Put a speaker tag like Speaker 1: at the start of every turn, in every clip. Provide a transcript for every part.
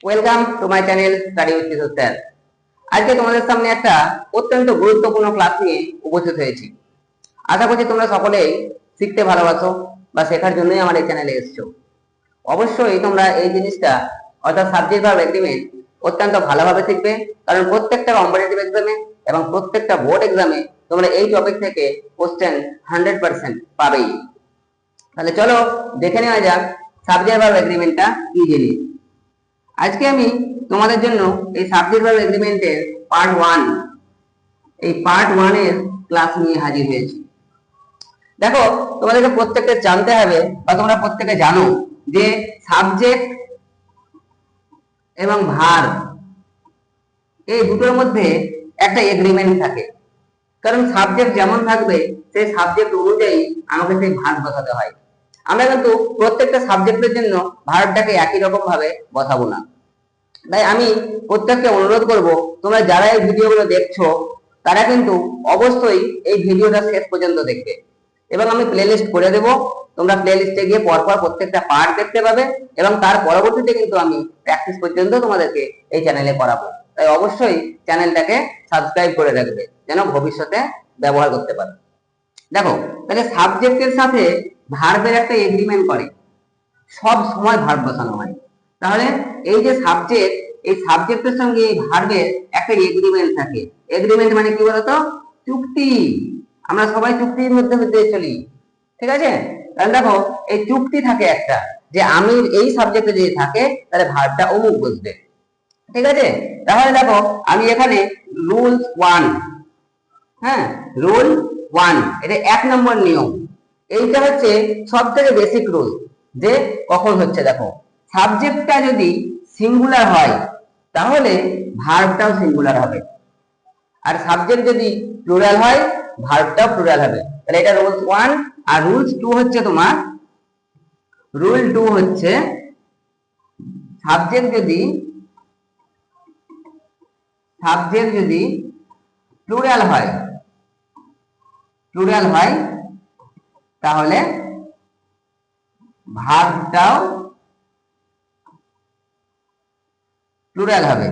Speaker 1: Welcome to my channel study with Kishore sir. আজকে তোমাদের সামনে একটা অত্যন্ত গুরুত্বপূর্ণ ক্লাস নিয়ে উপস্থিত হয়েছি। আশা করছি তোমরা সকলেই শিখতে ভালোবাসো বা শেখার জন্যই আমার এই চ্যানেলে এসেছো। অবশ্যই তোমরা এই জিনিসটা অর্থাৎ সাবজেক্ট ভার্ব এগ্রিমেন্ট অত্যন্ত ভালোভাবে শিখবে, কারণ প্রত্যেকটা কম্পিটিটিভ এক্সামে এবং প্রত্যেকটা বোর্ড এক্সামে তোমরা এই টপিক থেকে কোশ্চেন 100% পাবেই। তাহলে চলো দেখে নেওয়া যাক সাবজেক্ট ভার্ব এগ্রিমেন্টটা কি জিনিস। আজকে আমি তোমাদের জন্য এই সাবজেক্ট ভার্ব এগ্রিমেন্টের পার্ট 1 এর ক্লাস নিয়ে হাজির হয়েছি। দেখো, তোমাদেরকে প্রত্যেককে জানতে হবে বা তোমরা প্রত্যেকে জানো যে সাবজেক্ট এবং ভার্ব এই দুটোর মধ্যে একটা এগ্রিমেন্ট থাকে। কারণ সাবজেক্ট যেমন থাকবে সেই সাবজেক্ট অনুযায়ী আমাকে সেই ভার্ব বসাতে হয়। আমরা কিন্তু প্রত্যেকটা সাবজেক্টের জন্য ভার্বটাকে একই রকম ভাবে বসাবো না। তাই আমি প্রত্যেককে অনুরোধ করব, তোমরা যারা এই ভিডিওগুলো দেখছো তারা কিন্তু অবশ্যই এই ভিডিওটা শেষ পর্যন্ত দেখবে, এবং আমি প্লেলিস্ট করে দেব। তোমরা প্লেলিস্টে গিয়ে পরপর প্রত্যেকটা পার্ট দেখতে পাবে, এবং তার পরবর্তীতে কিন্তু আমি প্র্যাকটিস পর্যন্ত তোমাদেরকে এই চ্যানেলে করাবো। তাই অবশ্যই চ্যানেলটাকে সাবস্ক্রাইব করে রাখবে যেন ভবিষ্যতে ব্যবহার করতে পারো। দেখো, তাহলে সাবজেক্টের সাথে ভার্বের একটা এগ্রিমেন্ট করে, সব সময় ভার্ব বসানো হয়। তাহলে এই যে সাবজেক্ট, এই সাবজেক্টের সঙ্গে এই ভার্বের একটা এগ্রিমেন্ট থাকে। এগ্রিমেন্ট মানে কি বলতো? চুক্তি। আমরা সবাই চুক্তির মধ্যে চলি, ঠিক আছে? তাহলে দেখো, এই চুক্তি থাকে একটা, যে আমি এই সাবজেক্টে যদি থাকে তাহলে ভার্বটা অমুক বসবে, ঠিক আছে? তাহলে দেখো, আমি এখানে রুল 1, হ্যাঁ, রুল 1 এটা 1 নম্বর নিয়ম। এইটা হচ্ছে সব থেকে বেসিক রুল, যে কখন হচ্ছে, দেখো, সাবজেক্টটা যদি সিঙ্গুলার হয় তাহলে ভার্বটাও সিঙ্গুলার হবে, আর সাবজেক্ট যদি প্লুরাল হয় ভার্বটাও প্লুরাল হবে। তাহলে এটা রুলস 1। আর রুলস 2 হচ্ছে তোমার, রুল 2 হচ্ছে সাবজেক্ট যদি প্লুরাল হয় তাহলে ভার্বটাও প্লুরাল হবে,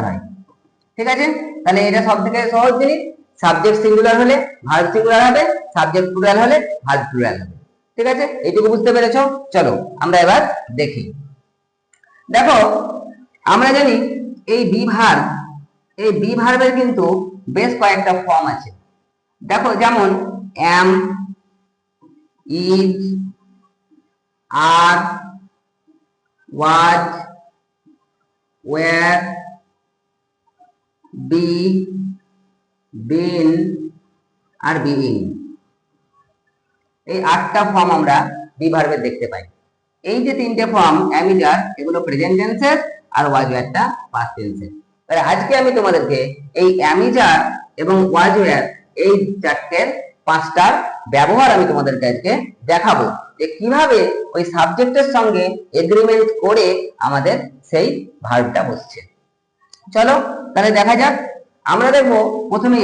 Speaker 1: হয়, ঠিক আছে? তাহলে এটা সব থেকে সহজ জিনিস। সাবজেক্ট সিঙ্গুলার হলে ভার্ব সিঙ্গুলার হবে, সাবজেক্ট প্লুরাল হলে ভার্ব প্লুরাল হবে, ঠিক আছে? এইটুকু বুঝতে পেরেছো? চলো আমরা এবার দেখি। দেখো, আমরা জানি এই বি ভার্বের কিন্তু বেশ কয়েকটা ফর্ম আছে। দেখো, যেমন am, is, are, was, were, be, been R being। এই 8টা ফর্ম আমরা বি ভার্বের দেখতে পাই। এই যে 3টে ফর্ম অ্যামিজার, এগুলো প্রেজেন্ট টেন্সের, আর ওয়াজ ওয়্যারটা পাস্ট টেন্সের। তাহলে আজকে আমি তোমাদেরকে এই অ্যামিজার এবং ওয়াজ ওয়্যার এই 5টার ব্যবহার আমি তোমাদেরকে আজকে দেখাবো, যে কিভাবে ওই সাবজেক্টের সঙ্গে এগ্রিমেন্ট করে আমাদের সেই ভার্বটা বসছে। চলো তাহলে দেখা যাক। আমরা দেখবো প্রথমে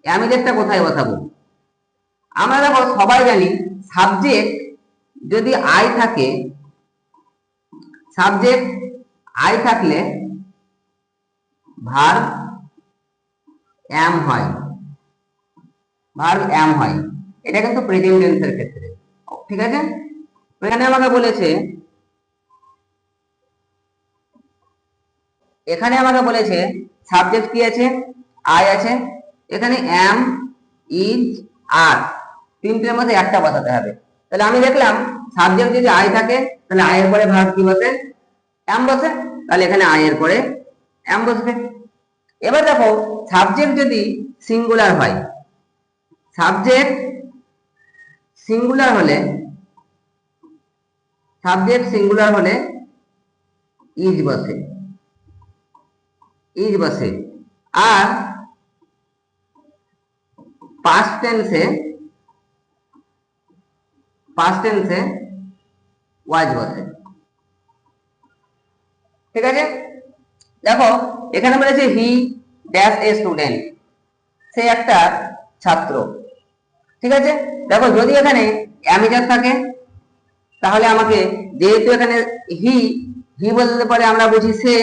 Speaker 1: অ্যামিজারটা কোথায় বসাবো। আমরা দেখো সবাই জানি সাবজেক্ট যদি আই থাকে, থাকলে ভার্ব am হয়, এটা কিন্তু প্রেজেন্ট টেন্সের ক্ষেত্রে, ঠিক আছে? এখানে আমাকে বলেছে সাবজেক্ট কি আছে? আই আছে। এখানে am, is, are, 3টের মধ্যে একটা বসাতে হবে। তাহলে আমি দেখলাম সাবজেক্ট যদি আই থাকে তাহলে আই এর পরে ভার্ব কি বসে? am বসে। তাহলে এখানে আই এর পরে am বসবে। এবার দেখো, সাবজেক্ট যদি সিঙ্গুলার হয়, ইজ বসে, আর পাস্ট টেন্সে ওয়াজ বসে, ঠিক আছে? দেখো, এখানে বলেছে হি ড্যাশ এ স্টুডেন্ট, সে একটা ছাত্র, ঠিক আছে? দেখো, যদি এখানে অ্যামিজার থাকে তাহলে আমাকে যেহেতু এখানে হি হি বলতে পারে আমরা বুঝি সে,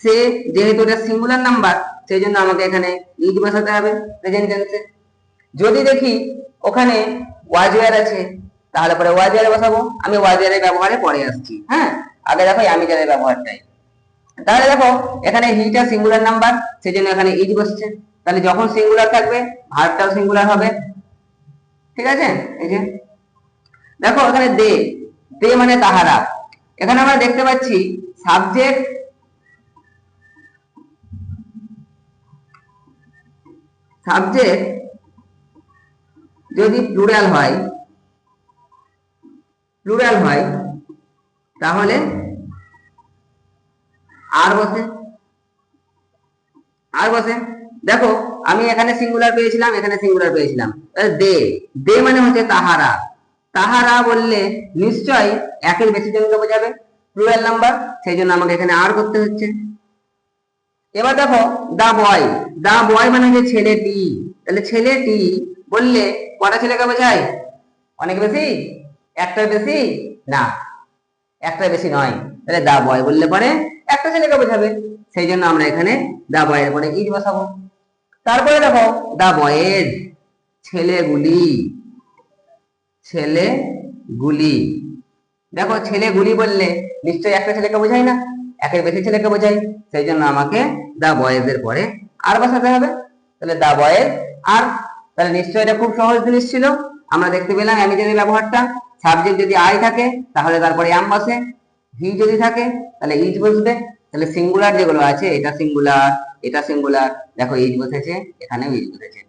Speaker 1: সে যেহেতু এটা সিঙ্গুলার নাম্বার সেই জন্য আমাকে এখানে ইজ বসাতে হবে প্রেজেন্ট টেন্সে। যদি দেখি ওখানে ওয়াজ ওয়্যার আছে তাহলে পরে ওয়াজ ওয়্যারে বসাবো। আমি ওয়াজ ওয়্যারের ব্যবহারে পরে আসছি। হ্যাঁ, আগে দেখো আমি যাদের ব্যবহারটাই। তাহলে দেখো এখানে হিটা সিঙ্গুলার নাম্বার সেই জন্য এখানে ইজ বসছে। তাহলে যখন সিঙ্গুলার থাকবে ভার্বটাও সিঙ্গুলার হবে। ঠিক আছে, এই যে দেখো এখানে দে, দে মানে তাহারা। এখানে আমরা দেখতে পাচ্ছি সাবজেক্ট সাবজেক্ট যদি প্লুরাল হয় তাহলে আর বসে, আর বসে। দেখো আমি এখানে সিঙ্গুলার পেয়েছিলাম, এখানে সিঙ্গুলার পেয়েছিলাম। দে, দে মানে হচ্ছে তাহারা। তাহারা বললে নিশ্চয়ই একের বেশি জনকে বোঝাবে, প্লুরাল নাম্বার, সেই জন্য আমাকে এখানে আর করতে হচ্ছে। এবার দেখো দা বয়, দা বয় মানে হচ্ছে ছেলেটি। তাহলে ছেলেটি বললে কটা ছেলেকে বোঝায়? অনেক বেশি? একটার বেশি না, একটার বেশি নয়। তাহলে দা বয় বললে পরে একটা ছেলেকে বোঝাবে, সেই জন্য আমরা এখানে দা বয়ের পরে ইজ বসাবো। তারপরে দেখো দা বয়েজ, ছেলেগুলি, ছেলেগুলি। দেখো ছেলেগুলি বললে নিশ্চয়ই একটা ছেলেকে বোঝায় না, একের বেশি ছেলেকে বোঝায়, সেই জন্য আমাকে দা বয়েজ এর পরে আর বসাতে হবে। তাহলে দা বয়েজ আর, তাহলে নিশ্চয়ই এটা খুব সহজ জিনিস ছিল। আমরা দেখতে পেলাম আমি যদি ব্যবহারটা, সাবজেক্ট যদি আই থাকে তাহলে তারপরে এম বসে, হি যদি থাকে তাহলে ইজ বসবে। তাহলে সিঙ্গুলার যেগুলো আছে এটা সিঙ্গুলার, এটা সিঙ্গুলার, দেখো ইজ বসেছে, এখানেও ইজ বসেছে।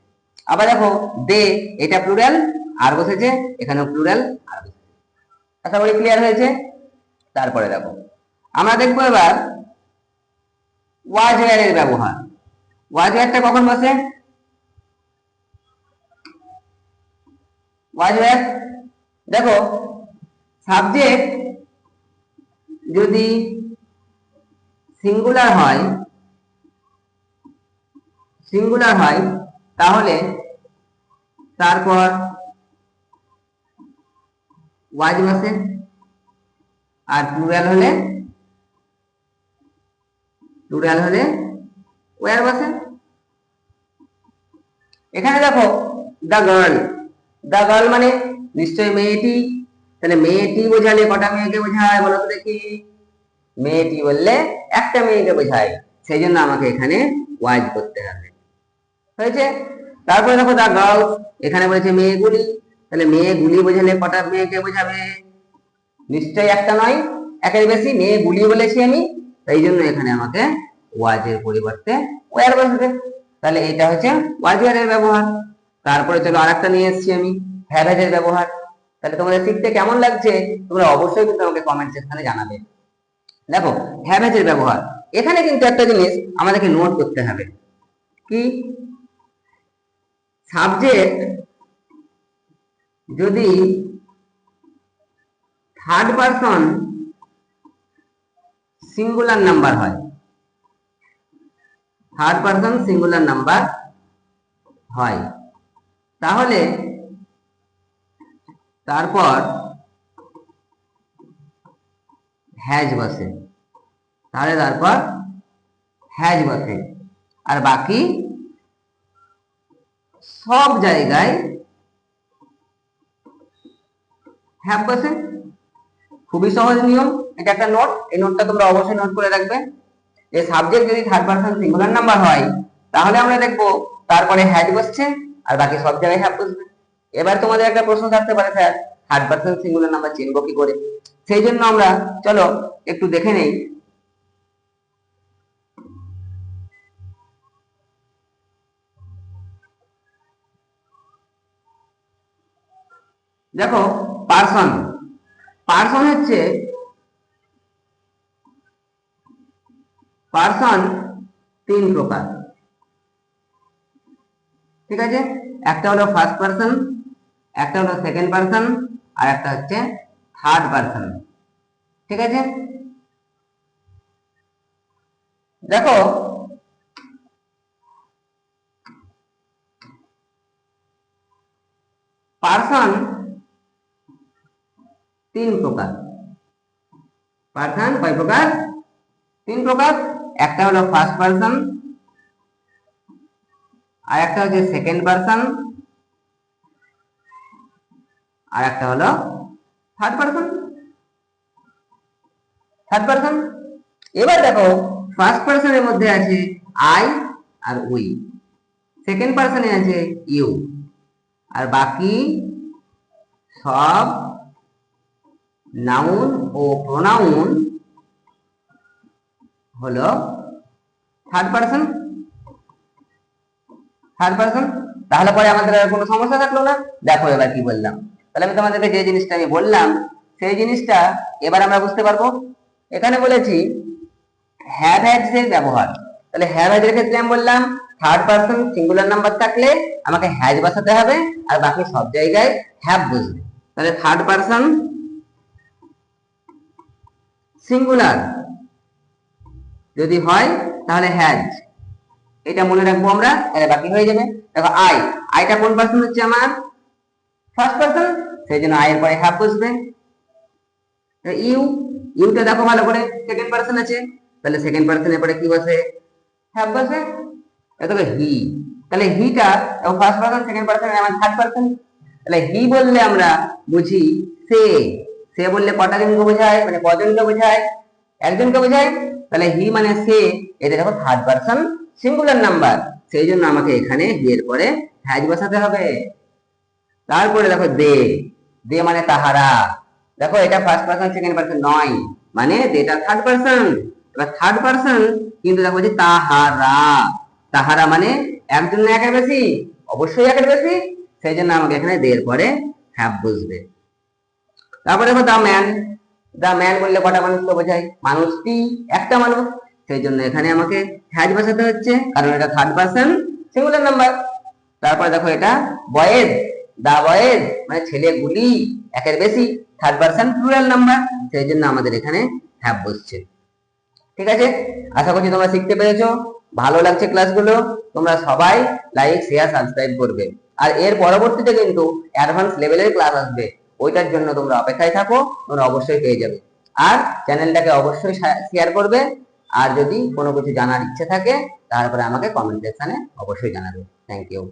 Speaker 1: আবার দেখো দে, এটা প্লুরাল, আর বসেছে, এখানেও প্লুরাল আর বসেছে। আশা করি ক্লিয়ার হয়েছে। তারপরে দেখো আমরা দেখবো এবার ওয়াজ ওয়্যার এর ব্যবহার। ওয়াজ ওয়্যারটা কখন বসে? ওয়াজ ওয়্যার দেখো সাবজেক্ট যদি সিঙ্গুলার হয়, সিঙ্গুলার হয় তাহলে তারপর ওয়াজ বসে, আর প্লুরাল হলে ওয়্যার বসে। এখানে দেখো দা গার্ল, দা গার্ল মানে নিশ্চয়ই মেয়েটি। তাহলে মেয়েটি বোঝালে কটা মেয়েকে বোঝায় বলো তো দেখি? মেয়েটি বললে একটা মেয়েকে বোঝায়, সেই জন্য আমাকে এখানে ওয়াজ করতে হবে। হয়েছে? তারপরে দেখো দা গার্লস, এখানে বলেছে মেয়েগুলি, তাহলে মেয়েগুলি বোঝালে কটা মেয়েকে বোঝাবে? নিশ্চয়ই একটা নয়, একের বেশি। মেয়েগুলি বলেছি আমি, তাই জন্য এখানে আমাকে ওয়াজের পরিবর্তে ওয়্যার বসবে। তাহলে এটা হচ্ছে ওয়াজ ওয়্যারের ব্যবহার। তারপরে চলো আরেকটা নিয়ে এসেছি আমি, হ্যাভ হ্যাজ এর ব্যবহার। তাহলে তোমাদের শিখতে কেমন লাগছে তোমরা অবশ্যই কিন্তু আমাকে কমেন্ট সেকশনে জানাবে। দেখো হ্যাভ হ্যাজ এর ব্যবহার, এখানে কিন্তু একটা জিনিস আমাদেরকে নোট করতে হবে। কি? সাবজেক্ট যদি থার্ড পারসন সিঙ্গুলার নাম্বার হয়, থার্ড পারসন সিঙ্গুলার নাম্বার হয়, তাহলে তারপর হ্যাজ বসে, তাহলে তারপর হ্যাজ বসে, আর বাকি সব জায়গায় হ্যাভ বসে। খুবই সহজ নিয়ম, এটা একটা নোট, এই নোটটা তোমরা অবশ্যই নোট করে রাখবে। যে সাবজেক্ট যদি থার্ড পারসন সিঙ্গুলার নাম্বার হয় তাহলে আমরা দেখবো তারপরে হ্যাজ বসছে আর বাকি সব জায়গায় হ্যাভ বসবে। এবার তোমাদের একটা প্রশ্ন থাকতে পারে, sir third person singular number চিনবো কি করে? সেই জন্য আমরা চলো একটু দেখে নেই। দেখো পারসন, পারসন হচ্ছে, পারসন তিন প্রকার। ঠিক আছে, একটা হলো ফার্স্ট পারসন, একটা হলো সেকেন্ড পারসন, আর একটা হচ্ছে থার্ড পারসন। ঠিক আছে, দেখো পারসন তিন প্রকার। পার্সন কয় প্রকার? তিন প্রকার। একটা হলো ফার্স্ট পার্সন, আর একটা হচ্ছে সেকেন্ড পার্সন, আর একটা হলো থার্ড পার্সন। Third person. এবার দেখো, ফার্স্ট পার্সনের মধ্যে আছে আই আর উই, সেকেন্ড পার্সনে আছে ইউ, আর বাকি সব নাউন ও প্রোনাউন হলো থার্ড পার্সন। Third person. তাহলে পরে আমাদের আর কোনো সমস্যা থাকলো না। দেখো এবার কি বললাম, তাহলে আমি তোমাদেরকে যে জিনিসটা আমি বললাম সেই জিনিসটা এবার আমরা বুঝতে পারবো। এখানে বলেছি হ্যাভ হ্যাজ এর ব্যবহার। তাহলে হ্যাভ হ্যাজ এর ক্ষেত্রে আমি বললাম থার্ড পার্সন সিঙ্গুলার নাম্বার থাকলে আমাকে হ্যাজ বসাতে হবে, আর বাকি সব জায়গায় হ্যাভ বসবে। তাহলে থার্ড পার্সন সিঙ্গুলার যদি হয় তাহলে হ্যাজ, এটা মনে রাখবো আমরা, তাহলে বাকি হয়ে যাবে। দেখো আই, আইটা কোন পার্সন হচ্ছে? আমার ফার্স্ট পার্সন, সেই জন্য আই এর পরে হ্যাভ বসবে। ইউ, ইউটা দেখো ভালো করে, সেকেন্ড পার্সন আছে, তাহলে সেকেন্ড পার্সনের পরে কি বসে? হ্যাভ বসে। দেখো হি, তাহলে হিটা ফার্স্ট পার্সন সেকেন্ড পার্সন আমার থার্ড পার্সন, তাহলে হি বললে আমরা বুঝি সে। সে বললে কটা জনকে বোঝায়, মানে কজনকে বোঝায়? একজনকে বোঝায়। তাহলে হি মানে সে, এটা দেখো থার্ড পার্সন সিঙ্গুলার নাম্বার, সেই জন্য আমাকে এখানে হি এর পরে হ্যাজ বসাতে হবে। তারপরে দেখো দে, দে মানে তাহারা। দেখো এটা ফার্স্ট পার্সন সেকেন্ড পার্সন নয়, মানে এটা থার্ড পার্সন। এবার থার্ড পার্সন কিন্তু দেখো যে তাহারা, তাহারা মানে একজন না একের বেশি? অবশ্যই একের বেশি, সেই জন্য আমাকে এখানে দে এর পরে হ্যাভ বসবে। তারপরে দেখো দা ম্যান, দা ম্যান বললে কটা মানুষকে বোঝায়? মানুষটি একটা মানুষ, সেই জন্য এখানে আমাকে হ্যাজ বসাতে হচ্ছে, কারণ এটা থার্ড পার্সন সিঙ্গুলার নাম্বার। তারপরে দেখো এটা বয়েজ, দা বয়েজ মানে ছেলেগুলি একের বেশি, থার্ড পার্সন প্লুরাল নাম্বার, সেই জন্য আমাদের এখানে হ্যাভ বসছে। ঠিক আছে, আশা করছি তোমরা শিখতে পেরেছো। ভালো লাগছে ক্লাসগুলো, তোমরা সবাই লাইক শেয়ার সাবস্ক্রাইব করবে। আর এর পরবর্তীতে কিন্তু অ্যাডভান্স লেভেলের ক্লাস আসবে, ওইটার জন্য তোমরা অপেক্ষায় থাকো, তোমরা অবশ্যই পেয়ে যাবে। আর চ্যানেলটাকে অবশ্যই শেয়ার করবে, আর যদি কোনো কিছু জানার ইচ্ছে থাকে তারপরে আমাকে কমেন্ট সেকশনে অবশ্যই জানাবে। Thank you.